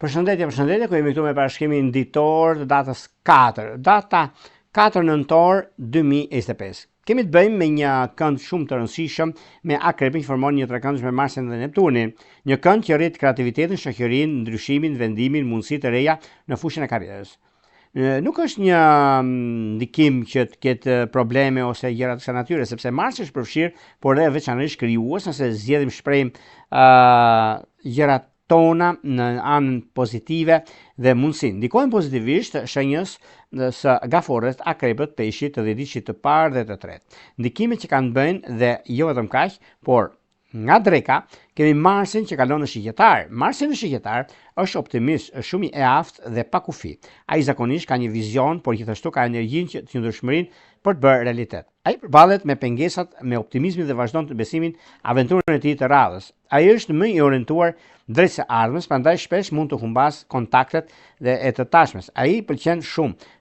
Përshëndetje, ku jemi këtu me parashkrimin ditor të datës 4. Data 4 nëntor 2025. Kemi të bëjmë me një kënd shumë të rëndësishëm me Akrebin që formon një trekëndësh me Marsin dhe Neptunin. Një kënd që rrit kreativitetin, shoqërinë, ndryshimin, vendimin, mundësitë të reja në fushën e karrierës. Nuk është një ndikim që të ketë probleme ose gjëra të kësaj natyre, sepse Marsi është përfshirë, por edhe veçanërisht krijues, nëse zgjedhim shprehim gjërat tona në anën pozitive dhe mundësinë. Ndikojnë pozitivisht shenjës së gaforës, akrebët, peshqit, të dhjetëqit të parë dhe të tretë. Ndikimet që kanë bëjnë dhe jo vetëm kaq, por nga dreka kemi Marsin që kalon në shigjetar. Marsi në shigjetar është optimist, është shumë i aftë dhe pa kufi. Ai zakonisht ka një vizion, por gjithashtu ka energjinë që të qëndrueshmërinë për të bërë realitet. Ai përballet me pengesat me optimizmin dhe vazhdon të besimin aventurën e tij të radhës. Ai është më i orientuar drejt së ardhmës, prandaj shpesh mund të humbas kontaktet dhe e të tashmes. Ai pëlqen shumë